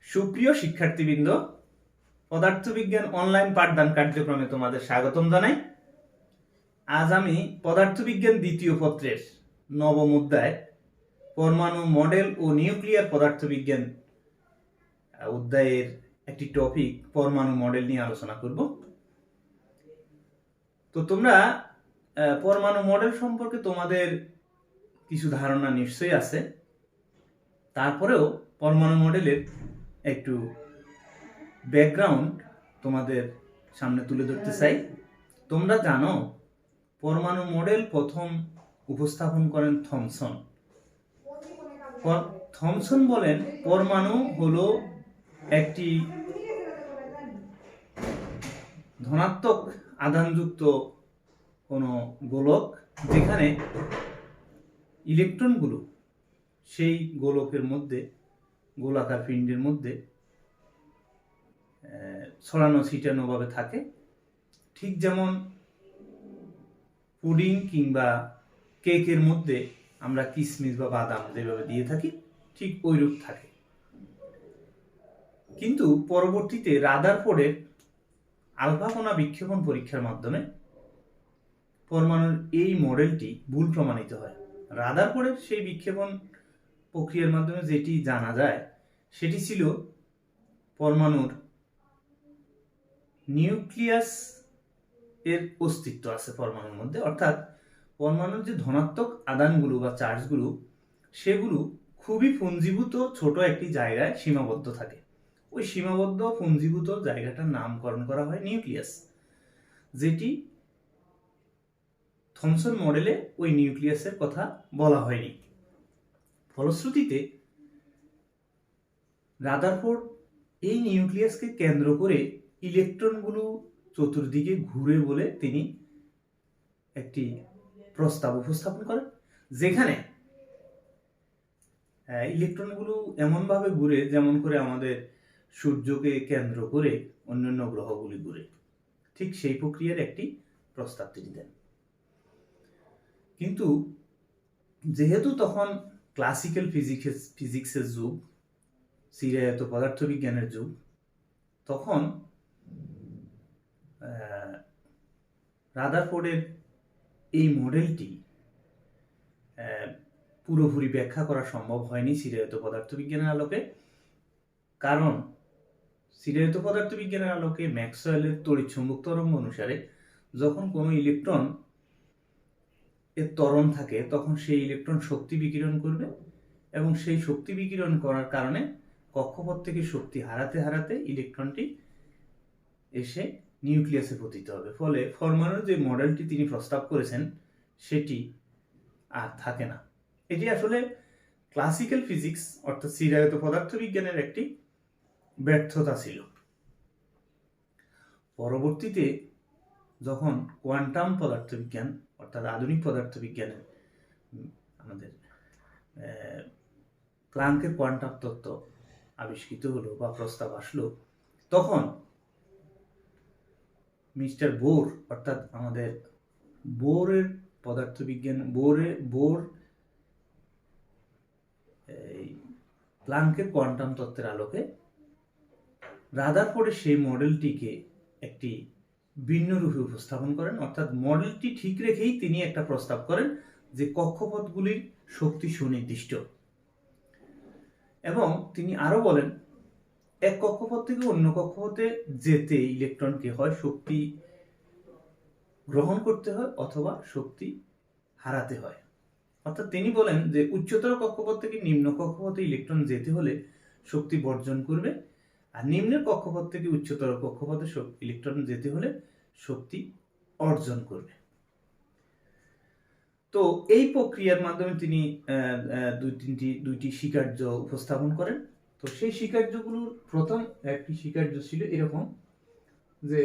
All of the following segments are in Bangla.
সুপ্রিয় শিক্ষার্থীবৃন্দ, পদার্থবিজ্ঞান অনলাইন পাঠদান কার্যক্রমে তোমাদের স্বাগতম জানাই। আজ আমি পদার্থবিজ্ঞান দ্বিতীয় পত্রের নবম অধ্যায় পরমাণু মডেল ও নিউক্লিয়ার পদার্থবিজ্ঞান অধ্যায়ের একটি টপিক পরমাণু মডেল নিয়ে আলোচনা করব। তো তোমরা পরমাণু মডেল সম্পর্কে তোমাদের কিছু ধারণা নিশ্চয়ই আছে, তারপরেও পরমাণু মডেলের একটু ব্যাকগ্রাউন্ড তোমাদের সামনে তুলে ধরতে চাই। তোমরা জানো পরমাণু মডেল প্রথম উপস্থাপন করেন থমসন। থমসন বলেন পরমাণু হলো একটি ধনাত্মক আধানযুক্ত কোনো গোলক, যেখানে ইলেকট্রনগুলো সেই গোলকের মধ্যে, গোলাকার পিণ্ডের মধ্যে ছড়ানো ছিটানো ভাবে থাকে। ঠিক যেমন পুডিং কিংবা কেকের মধ্যে আমরা কিশমিশ বা বাদাম যেভাবে দিয়ে থাকি, ঠিক ওইরূপ থাকে। কিন্তু পরবর্তীতে রাদারফোর্ডের আলফা কণা বিক্ষেপণ পরীক্ষার মাধ্যমে পরমাণুর এই মডেলটি ভুল প্রমাণিত হয়। রাদারফোর্ডের সেই বিক্ষেপণ প্রক্রিয়ার মাধ্যমে যেটি জানা যায় সেটি ছিল পরমাণুর নিউক্লিয়াস এর অস্তিত্ব আছে পরমাণুর মধ্যে, অর্থাৎ পরমাণুর যে ধনাত্মক আধানগুলো বা চার্জগুলো সেগুলো খুবই পুঞ্জীভূত ছোট একটি জায়গায় সীমাবদ্ধ থাকে। ওই সীমাবদ্ধ পুঞ্জীভূত জায়গাটার নামকরণ করা হয় নিউক্লিয়াস, যেটি থমসন মডেলে ওই নিউক্লিয়াসের কথা বলা হয়নি। ফলশ্রুতিতে রাদারফোর্ড এই নিউক্লিয়াসকে কেন্দ্র করে ইলেকট্রনগুলো চতুর্দিকে ঘুরে বলে তিনি একটি প্রস্তাব উপস্থাপন করেন, যেখানে ইলেকট্রনগুলো এমনভাবে ঘুরে যেমন করে আমাদের সূর্যকে কেন্দ্র করে অন্যান্য গ্রহগুলি ঘুরে, ঠিক সেই প্রক্রিয়ার একটি প্রস্তাব তিনি দেন। কিন্তু যেহেতু তখন ক্লাসিক্যাল ফিজিক্সের যুগ, চিরায়ত পদার্থবিজ্ঞানের যুগ, তখন রাদারফোর্ডের এই মডেলটি পুরোপুরি ব্যাখ্যা করা সম্ভব হয়নি চিরায়ত পদার্থবিজ্ঞানের আলোকে। কারণ চিরায়ত পদার্থবিজ্ঞানের আলোকে ম্যাক্সওয়েলের তড়িৎচুম্বক তরঙ্গ অনুসারে যখন কোনো ইলেকট্রন এর ত্বরণ থাকে তখন সেই ইলেকট্রন শক্তি বিকিরণ করবে, এবং সেই শক্তি বিকিরণ করার কারণে কক্ষপথ থেকে শক্তি হারাতে হারাতে ইলেকট্রনটি এসে নিউক্লিয়াসে পতিত হবে। ফলে পরমাণুর যে মডেলটি তিনি প্রস্তাব করেছেন সেটি আর থাকে না। এটি আসলে ক্লাসিক্যাল ফিজিক্স অর্থাৎ চিরায়ত পদার্থবিজ্ঞানের একটি ব্যর্থতা ছিল। পরবর্তীতে যখন কোয়ান্টাম পদার্থবিজ্ঞান অর্থাৎ আধুনিক পদার্থবিজ্ঞানের আমাদের প্লাঙ্কের কোয়ান্টাম তত্ত্ব আবিষ্কৃত হলো বা প্রস্তাব আসলো, তখন মিস্টার বোর অর্থাৎ আমাদের বোরের পদার্থবিজ্ঞান বোর প্লাঙ্কের কোয়ান্টাম তত্ত্বের আলোকে রাদারফোর্ডের সেই মডেলটিকে একটি ভিন্ন রূপে উপস্থাপন করেন। অর্থাৎ মডেলটি ঠিক রেখেই তিনি একটা প্রস্তাব করেন যে কক্ষপথগুলির শক্তি সুনির্দিষ্ট, এবং তিনি আরো বলেন এক কক্ষপথ থেকে অন্য কক্ষপথে যেতে ইলেকট্রনকে হয় শক্তি গ্রহণ করতে হয় অথবা শক্তি হারাতে হয়। অর্থাৎ তিনি বলেন যে উচ্চতর কক্ষপথ থেকে নিম্ন কক্ষপথে ইলেকট্রন যেতে হলে শক্তি বর্জন করবে, আর নিম্নের কক্ষপথ থেকে উচ্চতর কক্ষপথে ইলেকট্রন যেতে হলে শক্তি অর্জন করবে। তো এই প্রক্রিয়ার মাধ্যমে তিনি দুইটি স্বীকার্য উপস্থাপন করেন। তো সেই স্বীকার্যগুলোর প্রথম একটি স্বীকার্য ছিল এরকম যে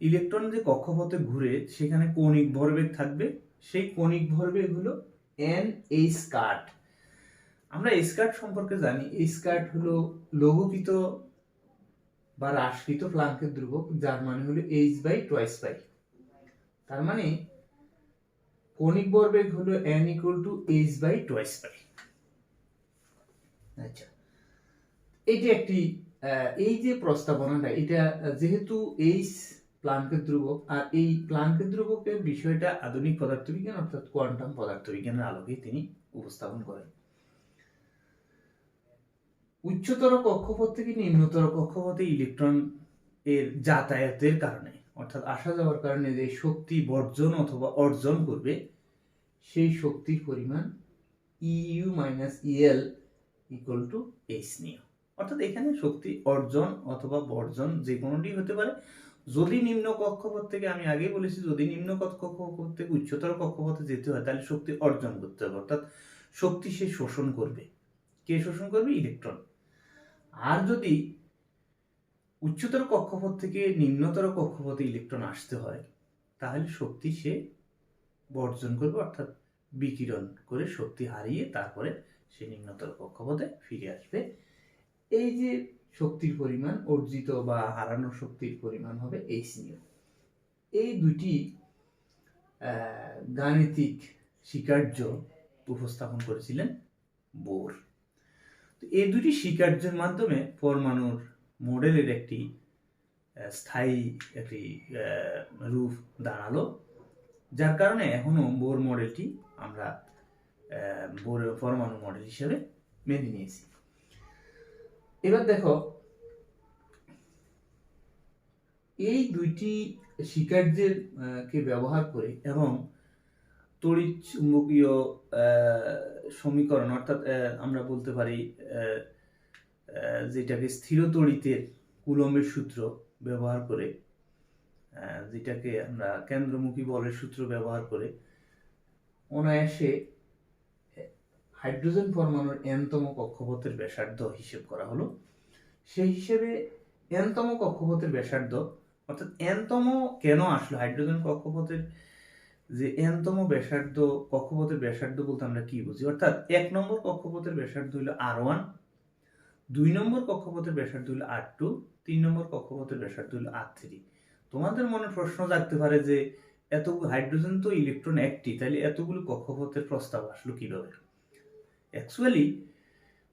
ইলেকট্রন যে কক্ষপথে ঘুরে সেখানে কৌণিক ভরবেগ থাকবে, সেই কৌণিক ভরবেগ হলো n স্কার্ট। আমরা স্কার্ট সম্পর্কে জানি, এই স্কার্ট হলো লঘুকৃত বা হ্রাসকৃত প্লাঙ্কের ধ্রুবক, যার মানে হলো h/2π। তার মানে কৌণিক ভরবেগ হলো n = h/2π। আচ্ছা, এইটা একটি এই যে প্রস্তাবনাটা, এটা যেহেতু এইচ প্লাঙ্কের ধ্রুবক, আর এই প্লাঙ্কের ধ্রুবকের বিষয়টা আধুনিক পদার্থবিজ্ঞান অর্থাৎ কোয়ান্টাম পদার্থবিজ্ঞানের আলোকে তিনি উপস্থাপন করেন। উচ্চতর কক্ষপথ থেকে নিম্নতর কক্ষপথে ইলেকট্রন এর যাতায়াতের কারণে অর্থাৎ আসা যাওয়ার কারণে যে শক্তি বর্জন অথবা অর্জন করবে, সেই শক্তির পরিমাণ U minus E L equal to H nu. অর্থাৎ এখানে শক্তি অর্জন অথবা বর্জন যে কোনোটি হতে পারে। যদি নিম্ন কক্ষপথ থেকে, আমি আগেই বলেছি, যদি নিম্ন কক্ষপথ থেকে উচ্চতর কক্ষপথে যেতে হয় তাহলে শক্তি অর্জন করতে হবে, অর্থাৎ শক্তি সে শোষণ করবে। কে শোষণ করবে? ইলেকট্রন। আর যদি উচ্চতর কক্ষপথ থেকে নিম্নতর কক্ষপথে ইলেকট্রন আসতে হয় তাহলে শক্তি সে বর্জন করবে, অর্থাৎ বিকিরণ করে শক্তি হারিয়ে তারপরে সে নিম্নতর কক্ষপথে ফিরে আসবে। এই যে শক্তির পরিমাণ, অর্জিত বা হারানো শক্তির পরিমাণ হবে এইচ নিও। এই দুটি গাণিতিক স্বীকার্য উপস্থাপন করেছিলেন বোর। এই দুটি স্বীকার্যের মাধ্যমে পরমাণুর মডেলের একটি স্থায়ী একটি রূপ দাঁড়ালো, যার কারণে এখনো বোর মডেলটি আমরা বোরের পরমাণু মডেল হিসেবে মেনে নিয়েছি। এবার দেখো, এই দুইটি স্বীকার্যের কে ব্যবহার করে এবং তড়িৎ চুম্বকীয় সমীকরণ, অর্থাৎ আমরা বলতে পারি যেটাকে স্থির তড়িতের কুলম্বের সূত্র ব্যবহার করে, যেটাকে আমরা কেন্দ্রমুখী বলের সূত্র ব্যবহার করে অনায়াসে হাইড্রোজেন পরমাণুর এনতম কক্ষপথের ব্যাসার্ধ হিসেব করা হলো। সেই হিসেবে এনতম কক্ষপথের ব্যাসার্ধ, অর্থাৎ এনতম কেন আসলো হাইড্রোজেন কক্ষপথের যে এনতম ব্যাসার্ধ, কক্ষপথের ব্যাসার্ধ বলতে আমরা কি বুঝি? অর্থাৎ 1 নম্বর কক্ষপথের ব্যাসার্ধ হলো R1, 2 নম্বর কক্ষপথের ব্যাসার্ধ হলো R2, 3 নম্বর কক্ষপথের ব্যাসার্ধ হলো R3। তোমাদের মনে প্রশ্ন জাগতে পারে যে এতগুলো হাইড্রোজেন তো ইলেকট্রন একটি, তাহলে এতগুলো কক্ষপথের প্রস্তাব আসলো কিভাবে? অ্যাকচুয়ালি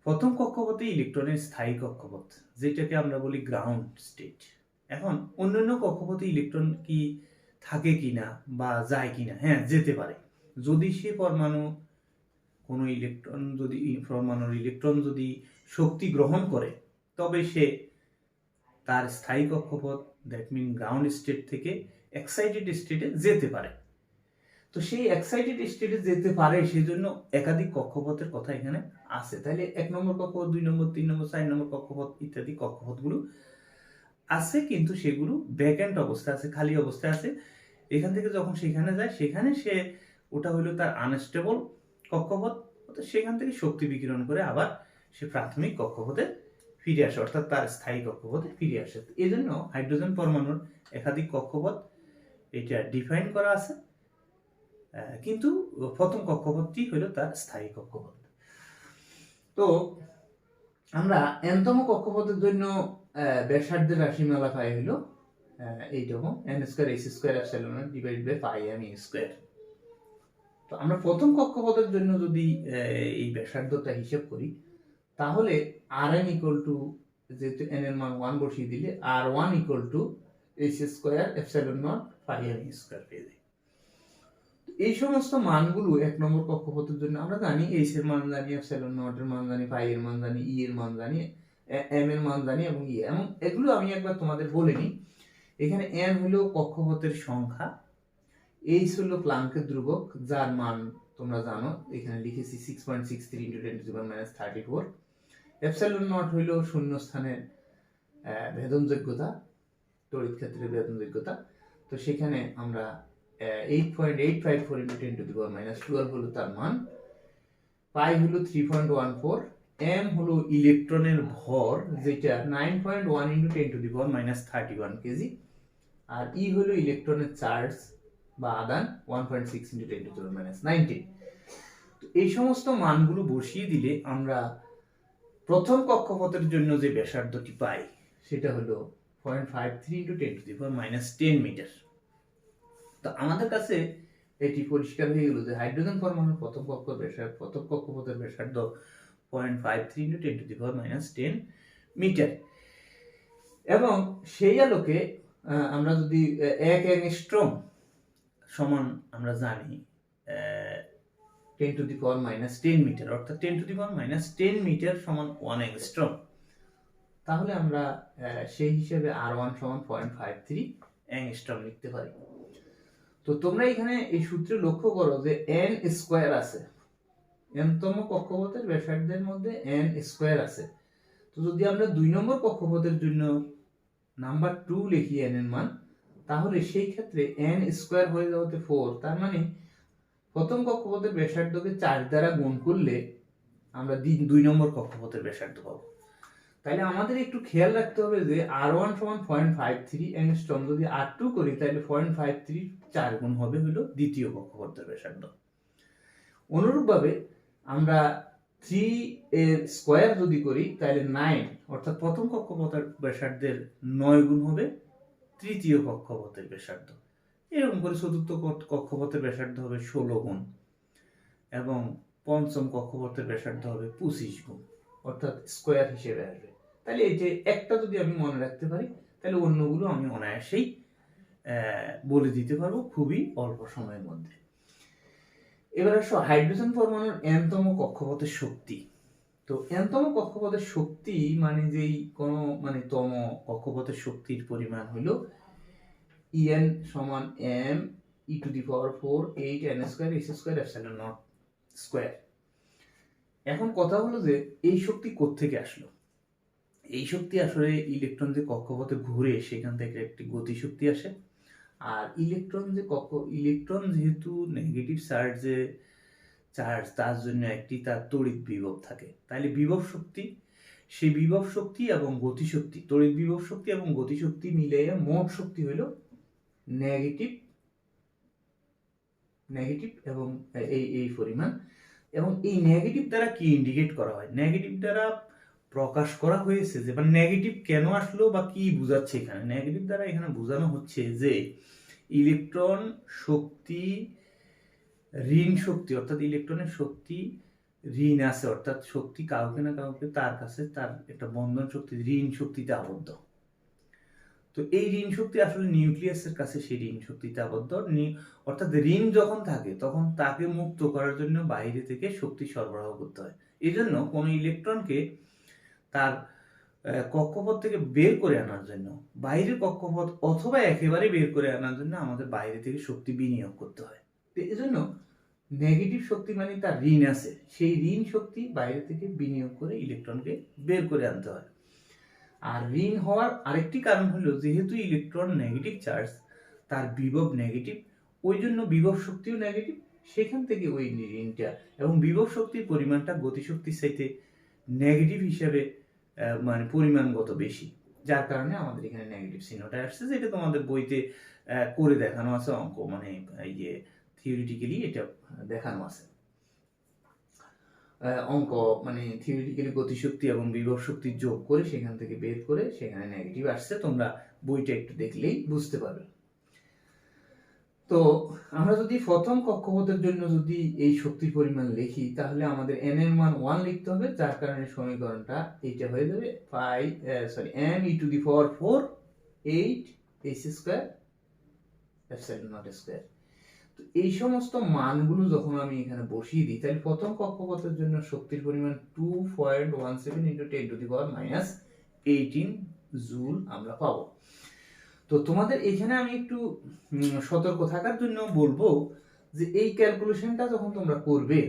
প্রথম কক্ষপথে ইলেকট্রনের স্থায়ী কক্ষপথ, যেটাকে আমরা বলি গ্রাউন্ড স্টেট। এখন অন্যান্য কক্ষপথে ইলেকট্রন কি থাকে কিনা বা যায় কিনা? হ্যাঁ, যেতে পারে। যদি সে পরমাণু কোনো ইলেকট্রন, যদি পরমাণুর ইলেকট্রন যদি শক্তি গ্রহণ করে, তবে সে তার স্থায়ী কক্ষপথ, দ্যাট মিন গ্রাউন্ড স্টেট থেকে এক্সাইটেড স্টেটে যেতে পারে। তো সেই এক্সাইটেড স্টেটে যেতে পারে, সেজন্য একাধিক কক্ষপথের কথা এখানে আছে। তাহলে 1 নম্বর কক্ষপথ, 2 নম্বর, 3 নম্বর, 4 নম্বর কক্ষপথ ইত্যাদি কক্ষপথগুলো আছে, কিন্তু সেগুলো ভ্যাকেন্ট অবস্থায় আছে, খালি অবস্থায় আছে। এখান থেকে যখন সেখানে যায়, সেখানে সে ওটা হলো তার আনস্টেবল কক্ষপথ, সেখান থেকে শক্তি বিকিরণ করে আবার সে প্রাথমিক কক্ষপথে ফিরে আসে, অর্থাৎ তার স্থায়ী কক্ষপথে ফিরে আসে। এই জন্য হাইড্রোজেন পরমাণুর একাধিক কক্ষপথ এটা ডিফাইন করা আছে, কিন্তু প্রথম কক্ষপথটি হলো তার স্থায়ী কক্ষপথ। তো আমরা এনতম কক্ষপথের জন্য ব্যাসার্ধের রাশিমালা পাই হলো এইরকম, n²h² divide by πm square. তো আমরা প্রথম কক্ষপথের জন্য যদি এই ব্যাসার্ধটা হিসাব করি, তাহলে Rn ইকুয়াল টু, যেহেতু n এর মান 1 বসিয়ে দিলে R1 equal to h²ε0 πm² পেয়ে যাই। এই সমস্ত মানগুলো 1 নম্বর কক্ষপথের জন্য আমরা জানি, h এর মান জানি, ε0 এর মান জানি, π এর মান জানি, e এর মান জানি, m এর মান জানি এবং e, এবং এগুলো আমি একবার তোমাদের বলে নিই। এখানে n হলো কক্ষপথের সংখ্যা, h হলো প্লাঙ্কের ধ্রুবক যার মান তোমরা জানো, এখানে লিখেছি 6.63 × 10⁻34, ε0 হলো শূন্য স্থানের ভেদনযোগ্যতা, তড়িৎ ক্ষেত্রের ভেদনযোগ্যতা। তো সেখানে আমরা 8.854 × 10⁻12 হলো তার মান, পাই হলো 3.14, m হলো ইলেকট্রনের ভর যেটা 9.1 × 10⁻31 কেজি, আর e হলো ইলেকট্রনের চার্জ বা আদান 1.6 × 10⁻19। তো এই সমস্ত মানগুলো বসিয়ে দিলে আমরা প্রথম কক্ষপথের জন্য যে ব্যাসার্ধটি পাই সেটা হলো 0.53 × 10⁻10 মিটার। তো আমাদের কাছে এটি পরিষ্কার হয়ে গেল যে হাইড্রোজেন পরমাণুর প্রথম কক্ষপথের ব্যাসার্ধ 0.53 × 10⁻10 মিটার। এবং সেই আলোকে আমরা যদি 1 অ্যাংস্ট্রম সমান আমরা জানি 10 to the power minus 10 metre, অর্থাৎ 10 to the power minus 10 metre সমান 1 অ্যাংস্ট্রম। তাহলে আমরা সেই হিসেবে R1 সমান 0.53 অ্যাংস্ট্রম লিখতে পারি। তো তোমরা এখানে এই সূত্রে লক্ষ্য করো যে n স্কয়ার আছে, n-তম কক্ষপথের ব্যাসার্ধের মধ্যে n স্কয়ার আছে। তো যদি আমরা 2 নম্বর কক্ষপথের জন্য নাম্বার 2 লিখি n এর মান, তাহলে সেই ক্ষেত্রে n স্কয়ার হয়ে যাবে 4। তার মানে প্রথম কক্ষপথের ব্যাসার্ধকে 4 দ্বারা গুণ করলে আমরা 2 নম্বর কক্ষপথের ব্যাসার্ধ পাবো। তাহলে আমাদের একটু খেয়াল রাখতে হবে যে R1 সমান 0.53 অ্যাংস্ট্রম, যদি R2 করি তাহলে 0.53 4 গুণ হবে হলো দ্বিতীয় কক্ষপথের ব্যাসার্ধ। অনুরূপভাবে আমরা 3 এর স্কয়ার যদি করি তাহলে 9, অর্থাৎ প্রথম কক্ষপথের ব্যাসার্ধের 9 গুণ হবে তৃতীয় কক্ষপথের ব্যাসার্ধ। এরকম করে চতুর্থ কক্ষপথের ব্যাসার্ধ হবে 16 গুণ এবং পঞ্চম কক্ষপথের ব্যাসার্ধ হবে 25 গুণ, অর্থাৎ স্কয়ার হিসেবে আসবে। তাহলে এই যে একটা যদি আমি মনে রাখতে পারি তাহলে অন্যগুলো আমি অনায়াসেই বলে দিতে পারবো খুবই অল্প সময়ের মধ্যে। এবার আসো হাইড্রোজেন পরমাণুর n-তম কক্ষপথের শক্তি। তো n-তম কক্ষপথের শক্তি মানে যেই কোন মানে তম কক্ষপথের শক্তির পরিমাণ হলো En সমান m e to the power 4 8 n square s square epsilon not square. এখন কথা হলো যে এই শক্তি কোত্থেকে আসলো? এই শক্তি আসলে ইলেকট্রন যে কক্ষপথে ঘুরে সেখান থেকে একটি গতি শক্তি আসে। আর ইলেকট্রন যেহেতু নেগেটিভ চার্জ তার জন্য একটি তার তড়িৎ বিভব থাকে, তাহলে বিভব শক্তি, সেই বিভব শক্তি এবং গতিশক্তি, তড়িৎ বিভব শক্তি এবং গতিশক্তি মিলিয়ে মোট শক্তি হলো নেগেটিভ এবং এই পরিমাণ। এবং এই নেগেটিভ দ্বারা কি ইন্ডিকেট করা হয়? নেগেটিভ দ্বারা প্রকাশ করা হয়েছে যে মানে নেগেটিভ কেন আসলো বা কি বোঝাচ্ছে এখানে? নেগেটিভ দ্বারা এখানে বোঝানো হচ্ছে যে ইলেকট্রন শক্তি ঋণ শক্তি, অর্থাৎ ইলেকট্রনের শক্তি ঋণ আছে, অর্থাৎ শক্তি কাউকে না কাউকে তার কাছে তার একটা বন্ধন শক্তি ঋণ শক্তিতে আবদ্ধ। তো এই ঋণ শক্তি আসলে নিউক্লিয়াসের কাছে সেই ঋণ শক্তিতে আবদ্ধ, অর্থাৎ ঋণ যখন থাকে তখন তাকে মুক্ত করার জন্য বাইরে থেকে শক্তি সরবরাহ করতে হয়। এই জন্য কোনো ইলেকট্রনকে তার কক্ষপথ থেকে বের করে আনার জন্য, বাইরের কক্ষপথ অথবা একেবারে বের করে আনার জন্য আমাদের বাইরে থেকে শক্তি বিনিয়োগ করতে হয়। এই জন্য নেগেটিভ শক্তি মানে তার ঋণ আছে, সেই ঋণ শক্তি বাইরে থেকে বিনিয়োগ করে ইলেকট্রনকে বের করে আনতে হয়। আর ঋণ হওয়ার আরেকটি কারণ হলো যেহেতু ইলেকট্রন নেগেটিভ চার্জ, তার বিভব নেগেটিভ, ওই জন্য বিভব শক্তিও নেগেটিভ, সেখান থেকে ওই ঋণটা এবং বিভব শক্তির পরিমাণটা গতিশক্তির চাইতে নেগেটিভ হিসেবে মানে পরিমাণগত বেশি, যার কারণে আমাদের এখানে নেগেটিভ চিহ্নটা আসছে, যেটা তোমাদের বইতে করে দেখানো আছে, অঙ্ক মানে ইয়ে থিওরিটিক্যালি এটা দেখানো আছে। অঙ্ক মানে থিওরিটিক্যালি গতিশক্তি এবং বিভব শক্তি যোগ করে সেখান থেকে বের করে সেখানে নেগেটিভ আসছে, তোমরা বইটা একটু দেখলেই বুঝতে পারবে। তো আমরা যদি প্রথম কক্ষপথের জন্য যদি এই শক্তির পরিমাণ লিখি তাহলে আমাদের n এর মান 1 লিখতে হবে, যার কারণে সমীকরণটা এইটা হয়ে যাবে m e to the power 4 8 s square epsilon not square. তো এই সমস্ত মানগুলো যখন আমি এখানে বসিয়ে দিই তাহলে প্রথম কক্ষপথের জন্য শক্তির পরিমাণ 2.17 × 10 to the power minus 18 joule আমরা পাবো। তো তোমাদের এখানে আমি একটু সতর্ক থাকার জন্য বলবো যে এই ক্যালকুলেশনটা যখন তোমরা করবে,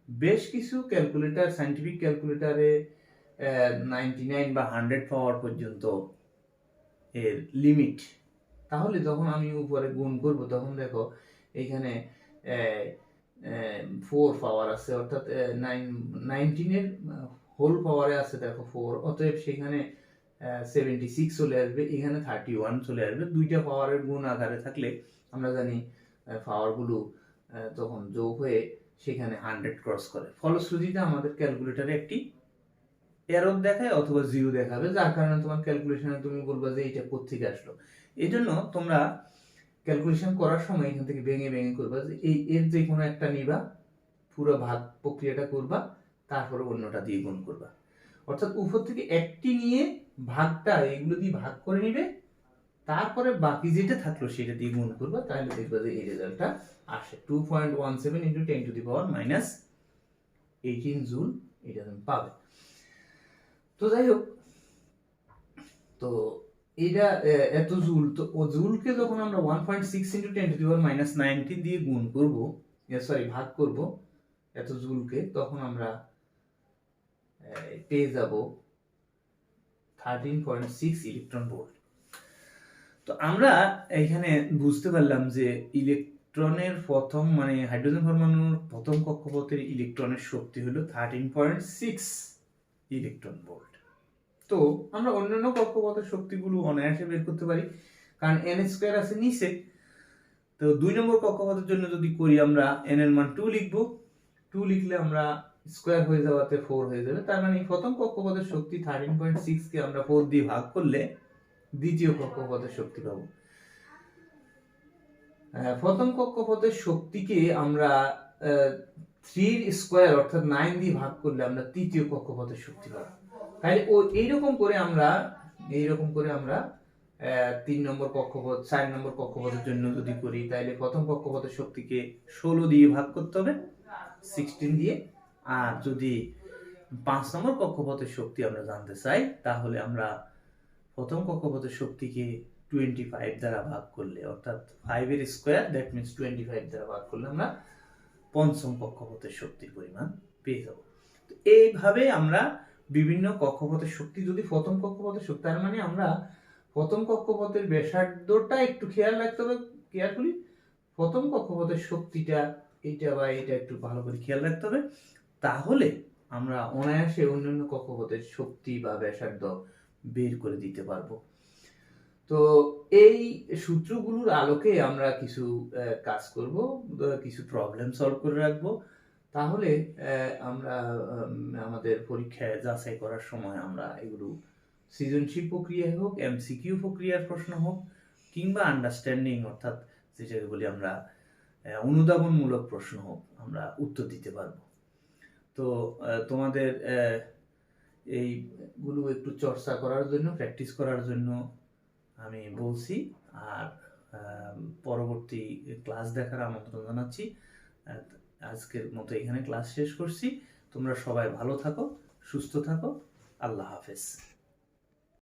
বেশ কিছু ক্যালকুলেটর, সায়েন্টিফিক ক্যালকুলেটরে 99 বা 100 পাওয়ার পর্যন্ত এর লিমিট। তাহলে যখন আমি উপরে গুণ করব তখন দেখো এখানে 4 পাওয়ার আছে, অর্থাৎ 19 এর হোল পাওয়ারে আছে দেখো 4, অতএব সেখানে 76 চলে আসবে, এখানে 31 চলে আসবে। দুইটা পাওয়ারের গুণ আকারে থাকলে আমরা জানি পাওয়ারগুলো তখন যোগ হয়ে সেখানে 100 ক্রস করে। ফলশ্রুতিতে আমাদের ক্যালকুলেটরে একটি এরর দেখায় অথবা 0 দেখাবে, যার কারণে তোমার ক্যালকুলেশনে তুমি বলবা যে এটা কোত্থেকে আসলো। এই জন্য তোমরা ক্যালকুলেশন করার সময় এখান থেকে ভেঙে ভেঙে করবা, যে এর যে কোনো একটা নিবা, পুরো ভাগ প্রক্রিয়াটা করবা, তারপরে অন্যটা দিয়ে গুণ করবা। অর্থাৎ উপর থেকে একটি নিয়ে ভাগটা এগুলো দিয়ে ভাগ করে নিবে, তারপরে বাকি যেটা থাকলো সেটা দিয়ে গুণ করবে, তাহলে দেখবে যে এই রেজাল্টটা আসে 2.17 into 10 to the power minus 18 joule, এটা তুমি পাবে। তো যাই হোক, তো এটা এত জুল, তো ও জুলকে যখন আমরা 1.6 into 10 to the power minus 19 দিয়ে গুণ করব, সরি ভাগ করব এত জুলকে, তখন আমরা পেয়ে যাব 13.6 ইলেকট্রন ভোল্ট। তো আমরা এখানে বুঝতে পারলাম যে ইলেকট্রনের প্রথম মানে হাইড্রোজেন পরমাণুর প্রথম কক্ষপথের ইলেকট্রনের শক্তি হলো 13.6 ইলেকট্রন ভোল্ট। তো আমরা অন্যান্য কক্ষপথের শক্তিগুলো অনায়াসে বের করতে পারি, কারণ n স্কয়ার আছে নিচে। তো 2 নম্বর কক্ষপথের জন্য যদি করি, আমরা n এর মান 2 লিখব, 2 লিখলে আমরা স্কয়ার হয়ে যাওয়াতে 4 হয়ে যাবে। তার মানে প্রথম কক্ষপথের শক্তি 13.6 কে আমরা 4 দিয়ে ভাগ করলে দ্বিতীয় কক্ষপথের শক্তি পাবো। প্রথম কক্ষপথের শক্তিকে আমরা 3 স্কয়ার অর্থাৎ 9 দিয়ে ভাগ করলে আমরা তৃতীয় কক্ষপথের শক্তি পাবো। তাই এইরকম করে আমরা 3 নম্বর কক্ষপথ 4 নম্বর কক্ষপথের জন্য যদি করি, তাহলে প্রথম কক্ষপথের শক্তিকে 16 দিয়ে ভাগ করতে হবে 16 দিয়ে। আর যদি 5 নম্বর কক্ষপথের শক্তি আমরা জানতে চাই, তাহলে আমরা প্রথম কক্ষপথের শক্তিকে 25 দ্বারা ভাগ করলে, অর্থাৎ 5 এর স্কয়ার দ্যাট মিন্স 25 দ্বারা ভাগ করলে আমরা পঞ্চম কক্ষপথের শক্তির পরিমাণ পেয়ে যাব। তো এইভাবে আমরা বিভিন্ন কক্ষপথের শক্তি, যদি প্রথম কক্ষপথের শক্তি, তার মানে আমরা প্রথম কক্ষপথের ব্যাসার্ধটা একটু খেয়াল রাখতে হবে কেয়ারফুলি, প্রথম কক্ষপথের শক্তিটা এটা বা এটা একটু ভালো করে খেয়াল রাখতে হবে, তাহলে আমরা অনায়াসে অন্যান্য কক্ষপথের শক্তি বা ব্যাসার্ধ বের করে দিতে পারবো। তো এই সূত্রগুলোর আলোকে আমরা কিছু কাজ করব, কিছু প্রবলেম সলভ করে রাখবো, তাহলে আমরা আমাদের পরীক্ষায় যাচাই করার সময় আমরা এগুলো সৃজনশীল প্রক্রিয়া হোক, এমসিকিউ প্রক্রিয়ার প্রশ্ন হোক, কিংবা আন্ডারস্ট্যান্ডিং অর্থাৎ যেটাকে বলি আমরা অনুধাবনমূলক প্রশ্ন হোক, আমরা উত্তর দিতে পারবো। তো তোমাদের এইগুলো একটু চর্চা করার জন্য, প্র্যাকটিস করার জন্য আমি বলছি, আর পরবর্তী ক্লাস দেখার আমন্ত্রণ জানাচ্ছি। আজকের মতো এখানে ক্লাস শেষ করছি। তোমরা সবাই ভালো থাকো, সুস্থ থাকো, আল্লাহ হাফেজ।